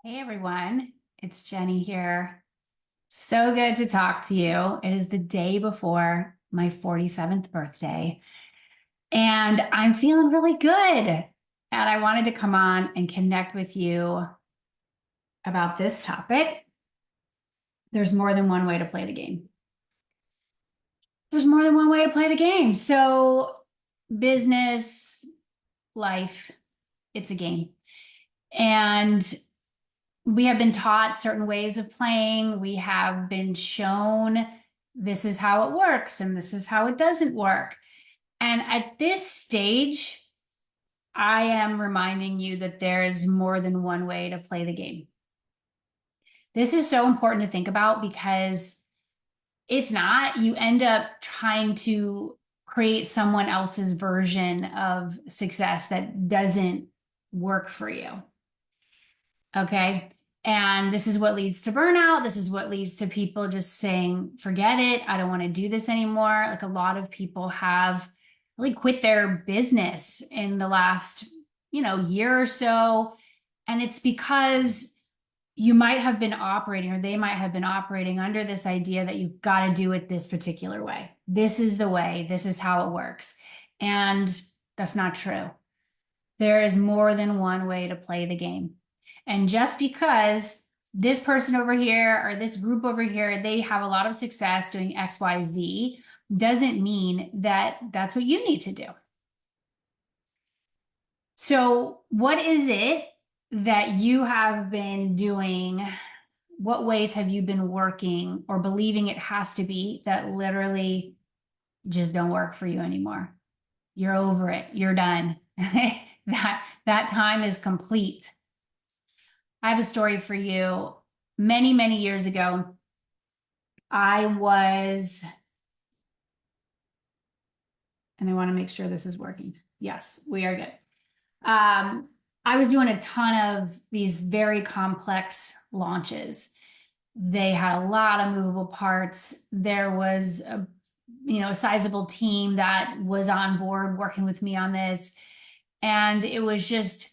Hey everyone, it's Jenny here. So good to talk to you. It is the day before my 47th birthday, and I'm feeling really good. And I wanted to come on and connect with you about this topic. There's more than one way to play the game. There's more than one way to play the game. So, business, life, it's a game. And we have been taught certain ways of playing. We have been shown this is how it works and this is how it doesn't work. And at this stage, I am reminding you that there is more than one way to play the game. This is so important to think about because if not, you end up trying to create someone else's version of success that doesn't work for you. Okay. And this is what leads to burnout. This is what leads to people just saying, forget it. I don't want to do this anymore. Like a lot of people have really quit their business in the last, year or so. And it's because you might have been operating, or they might have been operating under this idea that you've got to do it this particular way. This is the way, this is how it works. And that's not true. There is more than one way to play the game. And just because this person over here or this group over here, they have a lot of success doing X, Y, Z, doesn't mean that that's what you need to do. So, what is it that you have been doing? What ways have you been working or believing it has to be that literally just don't work for you anymore? You're over it. You're done. That time is complete. I have a story for you. Many, many years ago, I was, and I want to make sure this is working. Yes, we are good. I was doing a ton of these very complex launches. They had a lot of movable parts. There was a sizable team that was on board working with me on this. And it was just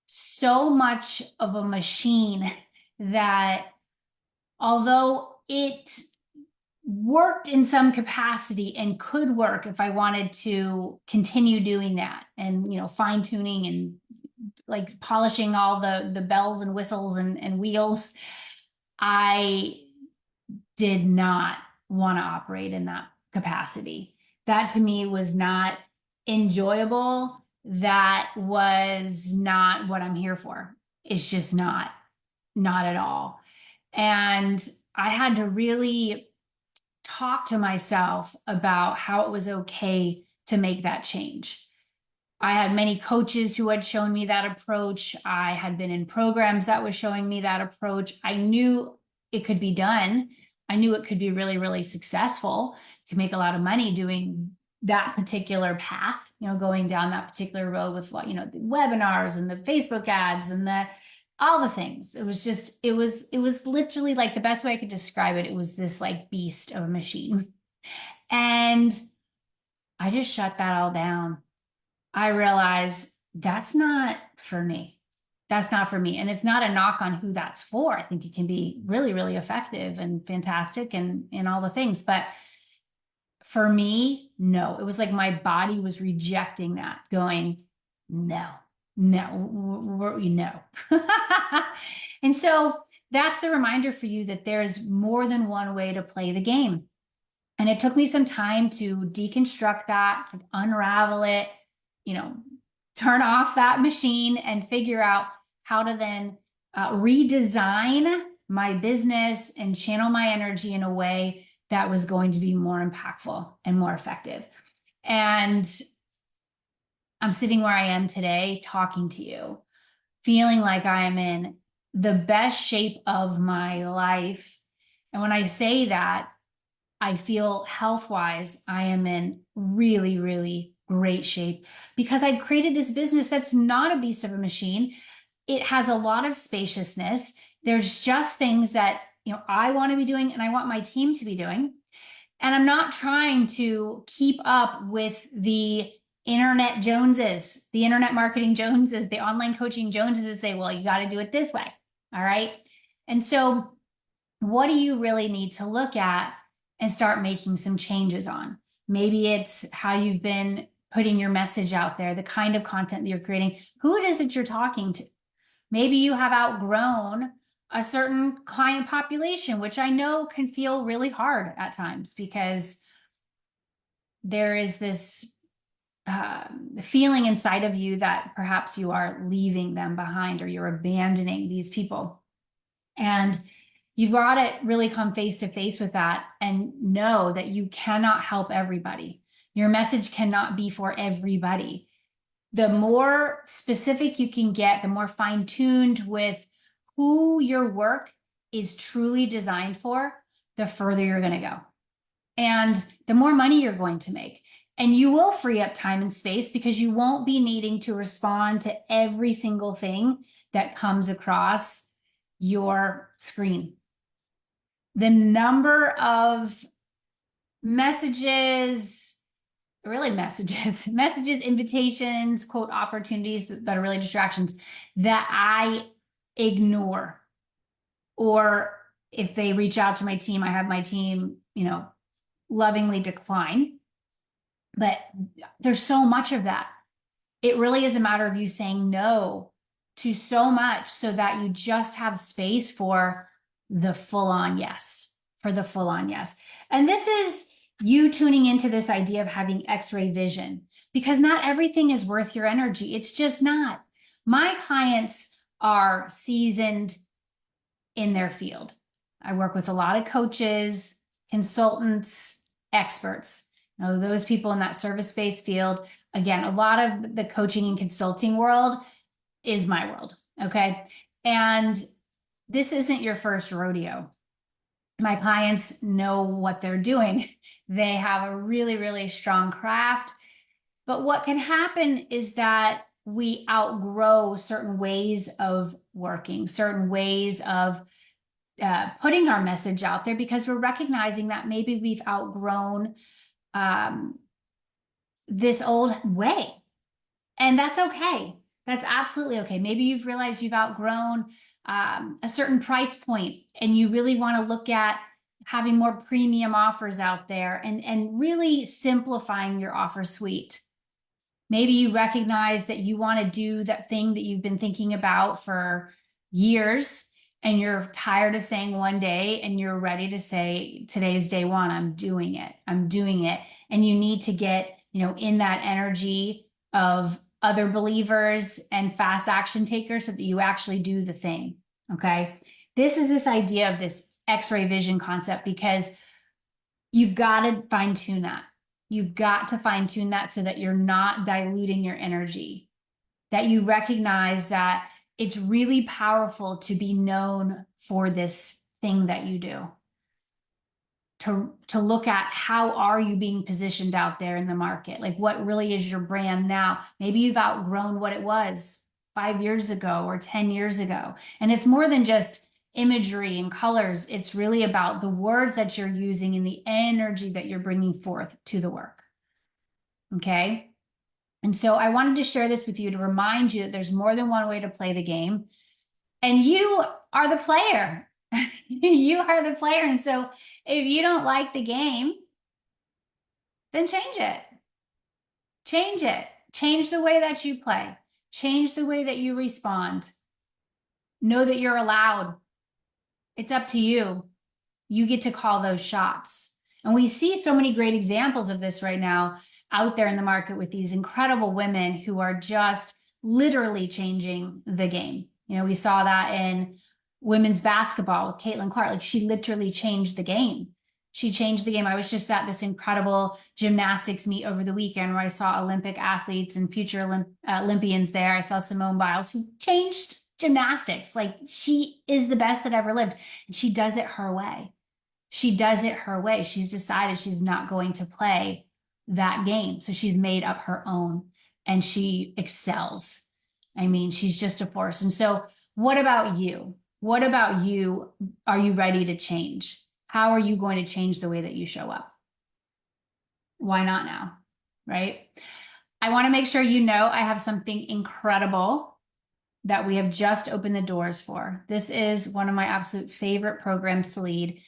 so much of a machine that although it worked in some capacity and could work if I wanted to continue doing that and fine tuning and like polishing all the bells and whistles and wheels, I did not want to operate in that capacity. That to me was not enjoyable. That was not what I'm here for. It's just not at all. And I had to really talk to myself about how it was okay to make that change. I had many coaches who had shown me that approach. I had been in programs that was showing me that approach. I knew it could be done. I knew it could be really, really successful. You can make a lot of money doing that particular path, going down that particular road with what, the webinars and the Facebook ads and all the things. It was literally like the best way I could describe it. It was this like beast of a machine. And I just shut that all down. I realized that's not for me. That's not for me. And it's not a knock on who that's for. I think it can be really, really effective and fantastic and all the things. But for me, no, it was like my body was rejecting that, going, no, no. And so that's the reminder for you that there's more than one way to play the game. And it took me some time to deconstruct that, unravel it, turn off that machine and figure out how to then redesign my business and channel my energy in a way that was going to be more impactful and more effective. And I'm sitting where I am today talking to you, feeling like I am in the best shape of my life. And when I say that, I feel health-wise, I am in really, really great shape because I've created this business that's not a beast of a machine. It has a lot of spaciousness. There's just things that, I want to be doing and I want my team to be doing. And I'm not trying to keep up with the internet Joneses, the internet marketing Joneses, the online coaching Joneses that say, well, you got to do it this way. All right. And so what do you really need to look at and start making some changes on? Maybe it's how you've been putting your message out there, the kind of content that you're creating, who it is that you're talking to. Maybe you have outgrown a certain client population, which I know can feel really hard at times because there is this feeling inside of you that perhaps you are leaving them behind or you're abandoning these people. And you've got to really come face to face with that and know that you cannot help everybody. Your message cannot be for everybody. The more specific you can get, the more fine-tuned with who your work is truly designed for, the further you're going to go. And the more money you're going to make. And you will free up time and space because you won't be needing to respond to every single thing that comes across your screen. The number of messages, invitations, quote, opportunities that are really distractions that I ignore. Or if they reach out to my team, I have my team, lovingly decline. But there's so much of that. It really is a matter of you saying no to so much so that you just have space for the full-on yes, And this is you tuning into this idea of having X-ray vision, because not everything is worth your energy. It's just not. My clients are seasoned in their field. I work with a lot of coaches, consultants, experts. Now, those people in that service-based field, again, a lot of the coaching and consulting world is my world, okay? And this isn't your first rodeo. My clients know what they're doing. They have a really, really strong craft. But what can happen is that we outgrow certain ways of working, certain ways of putting our message out there because we're recognizing that maybe we've outgrown this old way. And that's okay. That's absolutely okay. Maybe you've realized you've outgrown a certain price point and you really want to look at having more premium offers out there and really simplifying your offer suite. Maybe you recognize that you want to do that thing that you've been thinking about for years and you're tired of saying one day and you're ready to say, today's day one, I'm doing it. And you need to get, in that energy of other believers and fast action takers so that you actually do the thing. Okay. This is this idea of this X-ray vision concept because you've got to fine tune that. You've got to fine tune that so that you're not diluting your energy, that you recognize that it's really powerful to be known for this thing that you do. To look at how are you being positioned out there in the market? Like what really is your brand now? Maybe you've outgrown what it was 5 years ago or 10 years ago. And it's more than just imagery and colors. It's really about the words that you're using and the energy that you're bringing forth to the work. Okay. And so I wanted to share this with you to remind you that there's more than one way to play the game. And you are the player. You are the player. And so if you don't like the game, then change it. Change it. Change the way that you play. Change the way that you respond. Know that you're allowed. It's up to you. You get to call those shots. And we see so many great examples of this right now out there in the market with these incredible women who are just literally changing the game. We saw that in women's basketball with Caitlin Clark. Like she literally changed the game. She changed the game. I was just at this incredible gymnastics meet over the weekend where I saw Olympic athletes and future Olympians there. I saw Simone Biles who changed gymnastics. Like she is the best that ever lived. And she does it her way. She's decided she's not going to play that game. So she's made up her own and she excels. I mean, she's just a force. And so what about you? What about you? Are you ready to change? How are you going to change the way that you show up? Why not now? Right? I want to make sure you know I have something incredible that we have just opened the doors for. This is one of my absolute favorite programs to lead.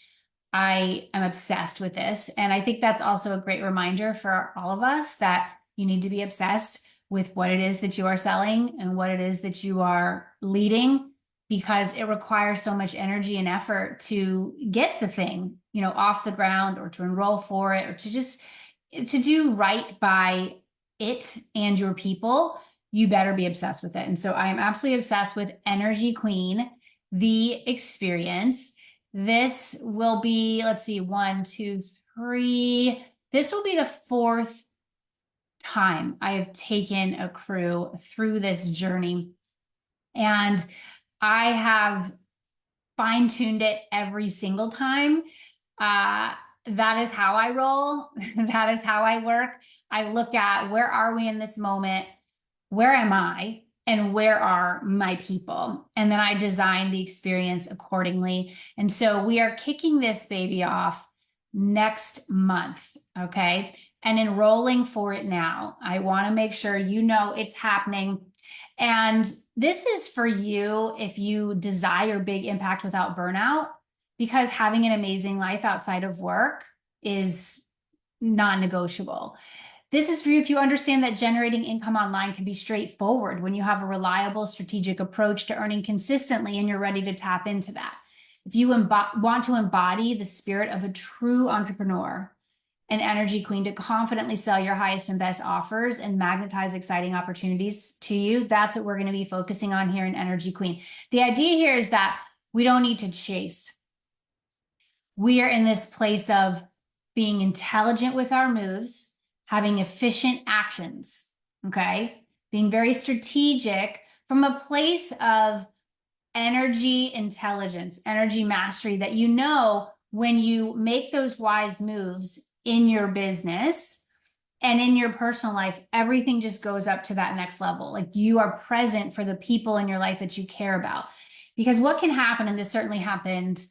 I am obsessed with this. And I think that's also a great reminder for all of us that you need to be obsessed with what it is that you are selling and what it is that you are leading, because it requires so much energy and effort to get the thing, off the ground, or to enroll for it, or to do right by it and your people. You better be obsessed with it. And so I am absolutely obsessed with Energy Queen, the experience. This will be, let's see, 1, 2, 3. This will be the 4th time I have taken a crew through this journey. And I have fine-tuned it every single time. That is how I roll. That is how I work. I look at, where are we in this moment? Where am I? And where are my people? And then I design the experience accordingly. And so we are kicking this baby off next month, okay? And enrolling for it now. I want to make sure it's happening. And this is for you if you desire big impact without burnout, because having an amazing life outside of work is non-negotiable. This is for you if you understand that generating income online can be straightforward when you have a reliable, strategic approach to earning consistently and you're ready to tap into that. If you want to embody the spirit of a true entrepreneur, an Energy Queen, to confidently sell your highest and best offers and magnetize exciting opportunities to you, that's what we're going to be focusing on here in Energy Queen. The idea here is that we don't need to chase. We are in this place of being intelligent with our moves, having efficient actions, okay? Being very strategic from a place of energy intelligence, energy mastery, that when you make those wise moves in your business and in your personal life, everything just goes up to that next level. Like, you are present for the people in your life that you care about. Because what can happen, and this certainly happened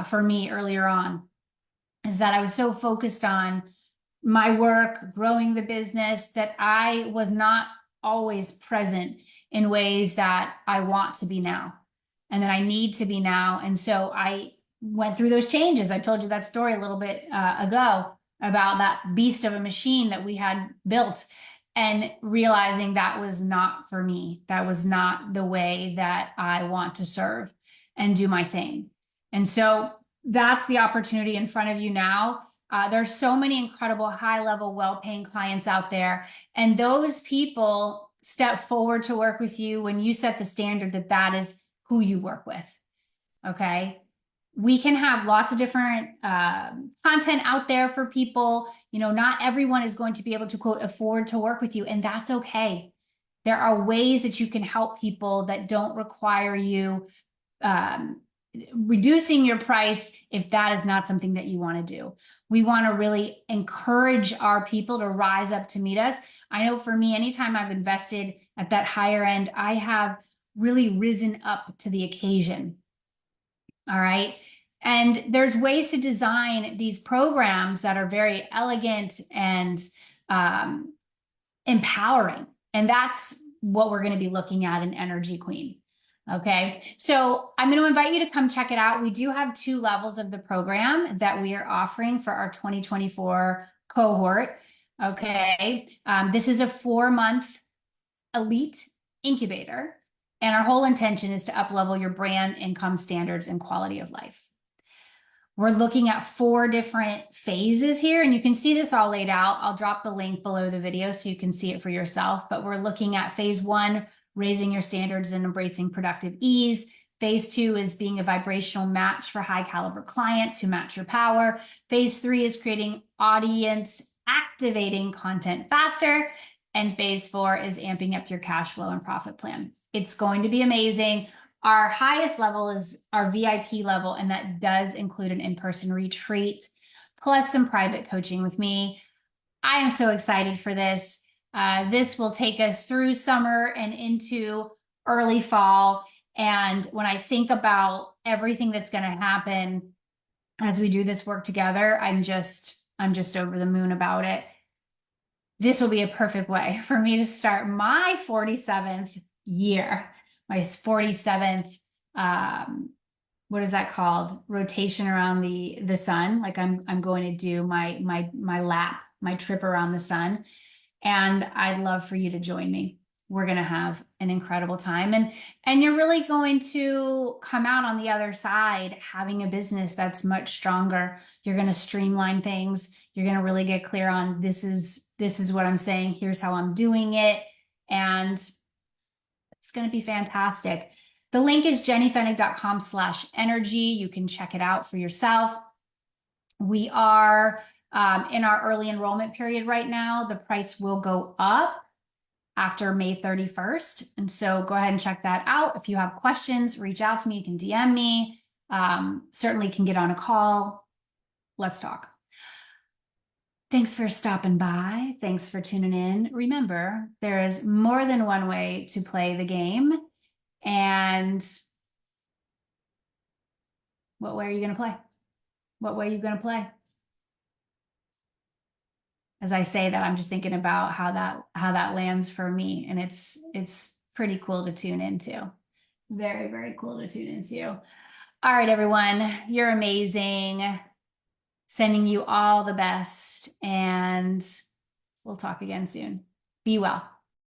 for me earlier on, is that I was so focused on my work, growing the business, that I was not always present in ways that I want to be now and that I need to be now. And so I went through those changes. I told you that story a little bit ago about that beast of a machine that we had built, and realizing that was not for me. That was not the way that I want to serve and do my thing. And so that's the opportunity in front of you now. There's so many incredible high-level, well-paying clients out there, and those people step forward to work with you when you set the standard that is who you work with, okay? We can have lots of different content out there for people. Not everyone is going to be able to, quote, afford to work with you, and that's okay. There are ways that you can help people that don't require you reducing your price if that is not something that you want to do. We want to really encourage our people to rise up to meet us. I know for me, anytime I've invested at that higher end, I have really risen up to the occasion. All right. And there's ways to design these programs that are very elegant and empowering. And that's what we're going to be looking at in Energy Queen. Okay, so I'm going to invite you to come check it out. We do have 2 levels of the program that we are offering for our 2024 cohort. Okay, this is a 4-month elite incubator, and our whole intention is to uplevel your brand, income standards, and quality of life. We're looking at 4 different phases here, and you can see this all laid out. I'll drop the link below the video so you can see it for yourself, but we're looking at phase 1, raising your standards and embracing productive ease. Phase 2 is being a vibrational match for high caliber clients who match your power. Phase 3 is creating audience activating content faster. And phase 4 is amping up your cash flow and profit plan. It's going to be amazing. Our highest level is our VIP level, and that does include an in-person retreat, plus some private coaching with me. I am so excited for this. This will take us through summer and into early fall. And when I think about everything that's going to happen as we do this work together, I'm just over the moon about it. This will be a perfect way for me to start my 47th year my 47th, what is that called? Rotation around the sun. Like I'm going to do my lap, my trip around the sun. And I'd love for you to join me. We're going to have an incredible time. And you're really going to come out on the other side having a business that's much stronger. You're going to streamline things. You're going to really get clear on this is what I'm saying. Here's how I'm doing it. And it's going to be fantastic. The link is jennyfennig.com/energy. You can check it out for yourself. We are in our early enrollment period right now. The price will go up after May 31st. And so go ahead and check that out. If you have questions, reach out to me. You can DM me. Certainly can get on a call. Let's talk. Thanks for stopping by. Thanks for tuning in. Remember, there is more than one way to play the game. And what way are you going to play? What way are you going to play? As I say that, I'm just thinking about how that lands for me, and it's pretty cool to tune into. Very, very cool to tune into. All right, everyone, you're amazing. Sending you all the best, and we'll talk again soon. Be well.